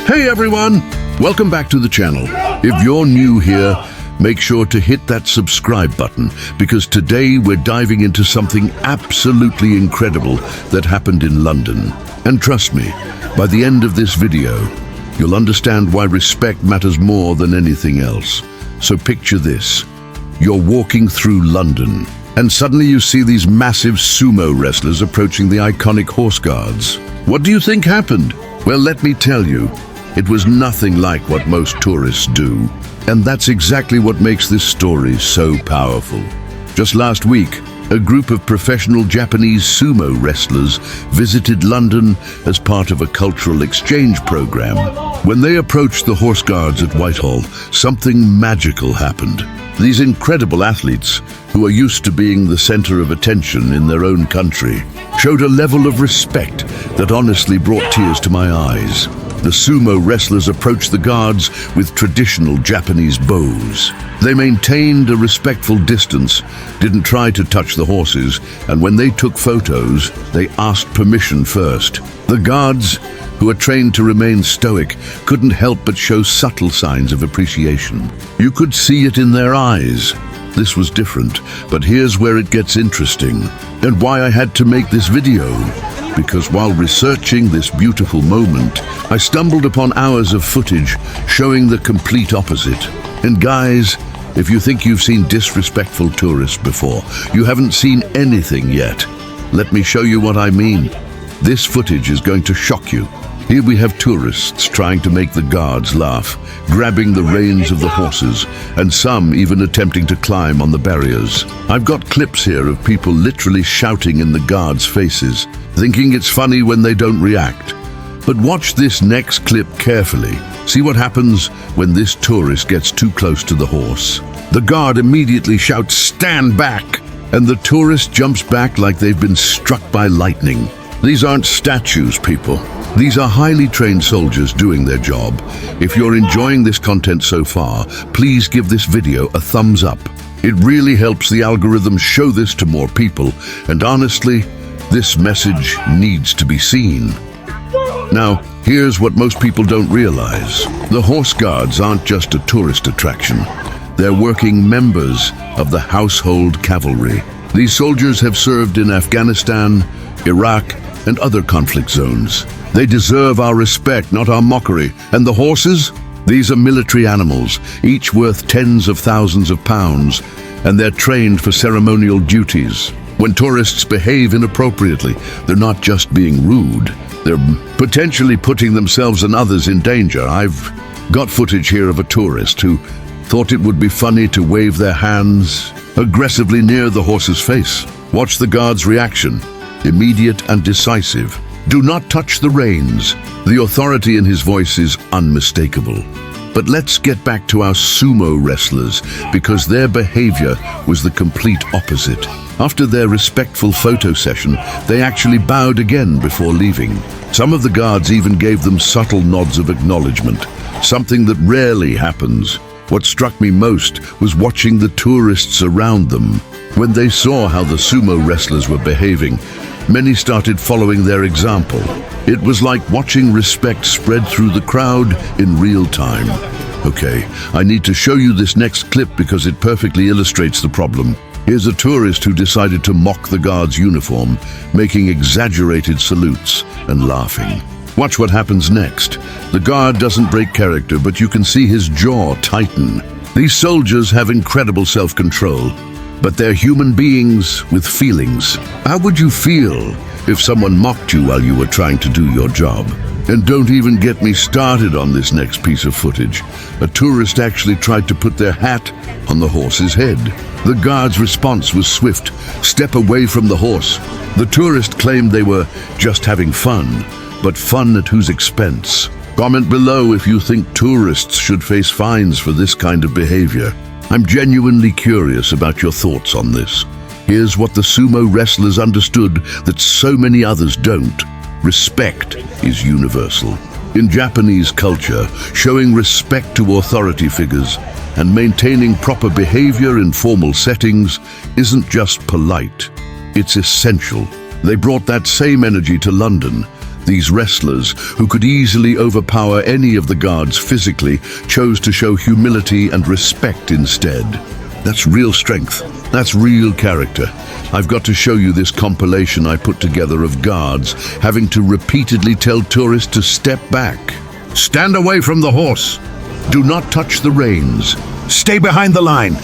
Hey everyone! Welcome back to the channel. If you're new here, make sure to hit that subscribe button because today we're diving into something absolutely incredible that happened in London. And trust me, by the end of this video, you'll understand why respect matters more than anything else. So picture this. You're walking through London, and suddenly you see these massive sumo wrestlers approaching the iconic horse guards. What do you think happened? Well, let me tell you, it was nothing like what most tourists do. And that's exactly what makes this story so powerful. Just last week, a group of professional Japanese sumo wrestlers visited London as part of a cultural exchange program. When they approached the horse guards at Whitehall, something magical happened. These incredible athletes, who are used to being the center of attention in their own country, showed a level of respect that honestly brought tears to my eyes. The sumo wrestlers approached the guards with traditional Japanese bows. They maintained a respectful distance, didn't try to touch the horses, and when they took photos, they asked permission first. The guards, who are trained to remain stoic, couldn't help but show subtle signs of appreciation. You could see it in their eyes. This was different, but here's where it gets interesting, and why I had to make this video. Because while researching this beautiful moment, I stumbled upon hours of footage showing the complete opposite. And guys, if you think you've seen disrespectful tourists before, you haven't seen anything yet. Let me show you what I mean. This footage is going to shock you. Here we have tourists trying to make the guards laugh, grabbing the reins of the horses, and some even attempting to climb on the barriers. I've got clips here of people literally shouting in the guards' faces, thinking it's funny when they don't react. But watch this next clip carefully. See what happens when this tourist gets too close to the horse. The guard immediately shouts, "Stand back!" and the tourist jumps back like they've been struck by lightning. These aren't statues, people. These are highly trained soldiers doing their job. If you're enjoying this content so far, please give this video a thumbs up. It really helps the algorithm show this to more people, and honestly, this message needs to be seen. Now, here's what most people don't realize. The horse guards aren't just a tourist attraction. They're working members of the household cavalry. These soldiers have served in Afghanistan, Iraq, and other conflict zones. They deserve our respect, not our mockery. And the horses? These are military animals, each worth tens of thousands of pounds, and they're trained for ceremonial duties. When tourists behave inappropriately, they're not just being rude, they're potentially putting themselves and others in danger. I've got footage here of a tourist who thought it would be funny to wave their hands aggressively near the horse's face. Watch the guard's reaction, immediate and decisive. Do not touch the reins. The authority in his voice is unmistakable. But let's get back to our sumo wrestlers, because their behavior was the complete opposite. After their respectful photo session, they actually bowed again before leaving. Some of the guards even gave them subtle nods of acknowledgement, something that rarely happens. What struck me most was watching the tourists around them. When they saw how the sumo wrestlers were behaving, many started following their example. It was like watching respect spread through the crowd in real time. Okay, I need to show you this next clip because it perfectly illustrates the problem. Here's a tourist who decided to mock the guard's uniform, making exaggerated salutes and laughing. Watch what happens next. The guard doesn't break character, but you can see his jaw tighten. These soldiers have incredible self-control, but they're human beings with feelings. How would you feel if someone mocked you while you were trying to do your job? And don't even get me started on this next piece of footage. A tourist actually tried to put their hat on the horse's head. The guard's response was swift. Step away from the horse. The tourist claimed they were just having fun, but fun at whose expense? Comment below if you think tourists should face fines for this kind of behavior. I'm genuinely curious about your thoughts on this. Here's what the sumo wrestlers understood that so many others don't. Respect is universal. In Japanese culture, showing respect to authority figures and maintaining proper behavior in formal settings isn't just polite, it's essential. They brought that same energy to London. These wrestlers, who could easily overpower any of the guards physically, chose to show humility and respect instead. That's real strength. That's real character. I've got to show you this compilation I put together of guards having to repeatedly tell tourists to step back. Stand away from the horse. Do not touch the reins. Stay behind the line.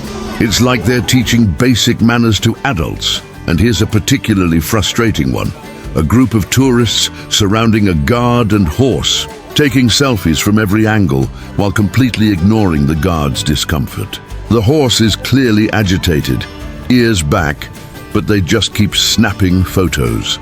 It's like they're teaching basic manners to adults. And here's a particularly frustrating one. A group of tourists surrounding a guard and horse, taking selfies from every angle while completely ignoring the guard's discomfort. The horse is clearly agitated, ears back, but they just keep snapping photos.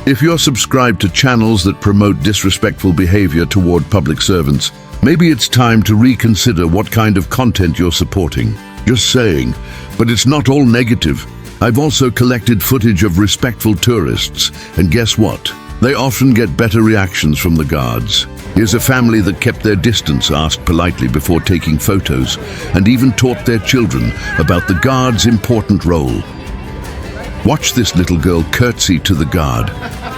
If you're subscribed to channels that promote disrespectful behavior toward public servants, maybe it's time to reconsider what kind of content you're supporting. Just saying, but it's not all negative. I've also collected footage of respectful tourists, and guess what? They often get better reactions from the guards. Here's a family that kept their distance, asked politely before taking photos, and even taught their children about the guard's important role. Watch this little girl curtsy to the guard.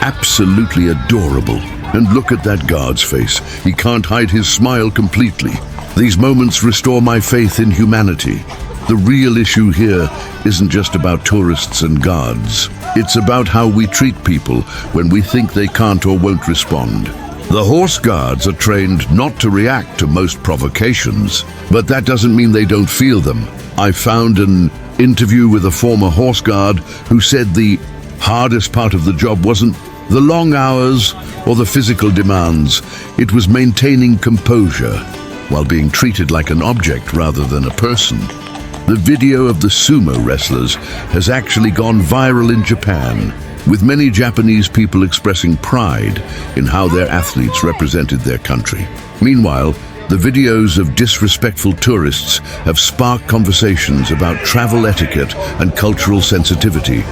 Absolutely adorable. And look at that guard's face. He can't hide his smile completely. These moments restore my faith in humanity. The real issue here isn't just about tourists and guards. It's about how we treat people when we think they can't or won't respond. The horse guards are trained not to react to most provocations, but that doesn't mean they don't feel them. I found an interview with a former horse guard who said the hardest part of the job wasn't the long hours or the physical demands. It was maintaining composure while being treated like an object rather than a person. The video of the sumo wrestlers has actually gone viral in Japan, with many Japanese people expressing pride in how their athletes represented their country. Meanwhile, the videos of disrespectful tourists have sparked conversations about travel etiquette and cultural sensitivity.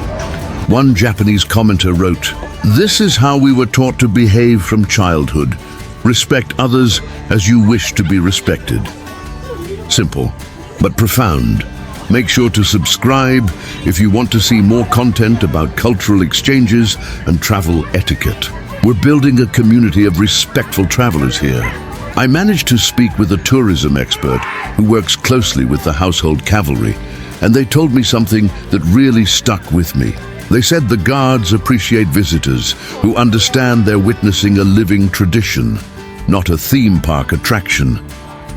One Japanese commenter wrote, "This is how we were taught to behave from childhood. Respect others as you wish to be respected." Simple, but profound. Make sure to subscribe if you want to see more content about cultural exchanges and travel etiquette. We're building a community of respectful travelers here. I managed to speak with a tourism expert who works closely with the household cavalry, and they told me something that really stuck with me. They said the guards appreciate visitors who understand they're witnessing a living tradition, not a theme park attraction.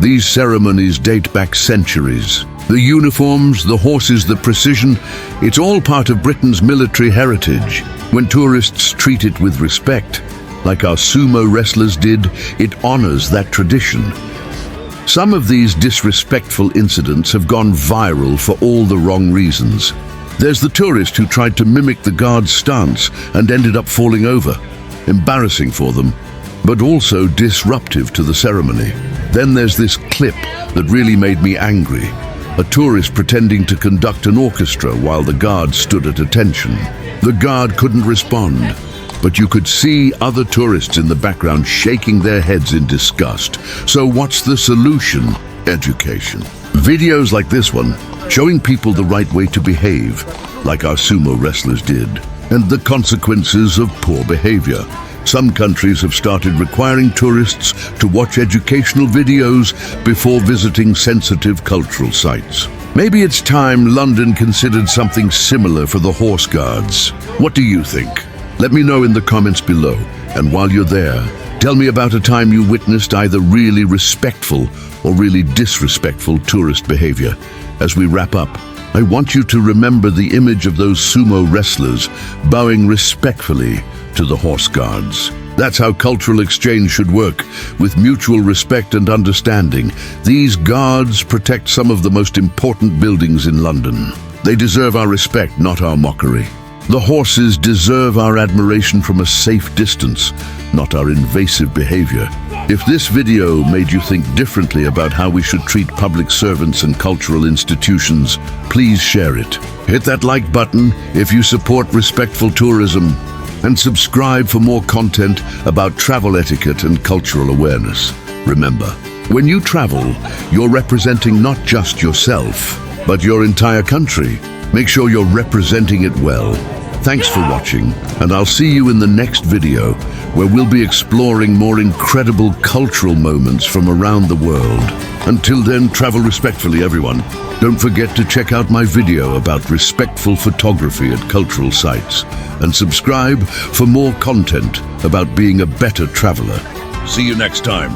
These ceremonies date back centuries. The uniforms, the horses, the precision, it's all part of Britain's military heritage. When tourists treat it with respect, like our sumo wrestlers did, it honors that tradition. Some of these disrespectful incidents have gone viral for all the wrong reasons. There's the tourist who tried to mimic the guard's stance and ended up falling over. Embarrassing for them, but also disruptive to the ceremony. Then there's this clip that really made me angry. A tourist pretending to conduct an orchestra while the guard stood at attention. The guard couldn't respond, but you could see other tourists in the background shaking their heads in disgust. So what's the solution? Education. Videos like this one, showing people the right way to behave, like our sumo wrestlers did, and the consequences of poor behavior. Some countries have started requiring tourists to watch educational videos before visiting sensitive cultural sites. Maybe it's time London considered something similar for the horse guards. What do you think? Let me know in the comments below. And while you're there, tell me about a time you witnessed either really respectful or really disrespectful tourist behavior. As we wrap up, I want you to remember the image of those sumo wrestlers bowing respectfully to the horse guards. That's how cultural exchange should work, with mutual respect and understanding. These guards protect some of the most important buildings in London. They deserve our respect, not our mockery. The horses deserve our admiration from a safe distance, not our invasive behavior. If this video made you think differently about how we should treat public servants and cultural institutions, please share it. Hit that like button if you support respectful tourism, and subscribe for more content about travel etiquette and cultural awareness. Remember, when you travel, you're representing not just yourself, but your entire country. Make sure you're representing it well. Thanks for watching, and I'll see you in the next video, where we'll be exploring more incredible cultural moments from around the world. Until then, travel respectfully, everyone. Don't forget to check out my video about respectful photography at cultural sites, and subscribe for more content about being a better traveler. See you next time.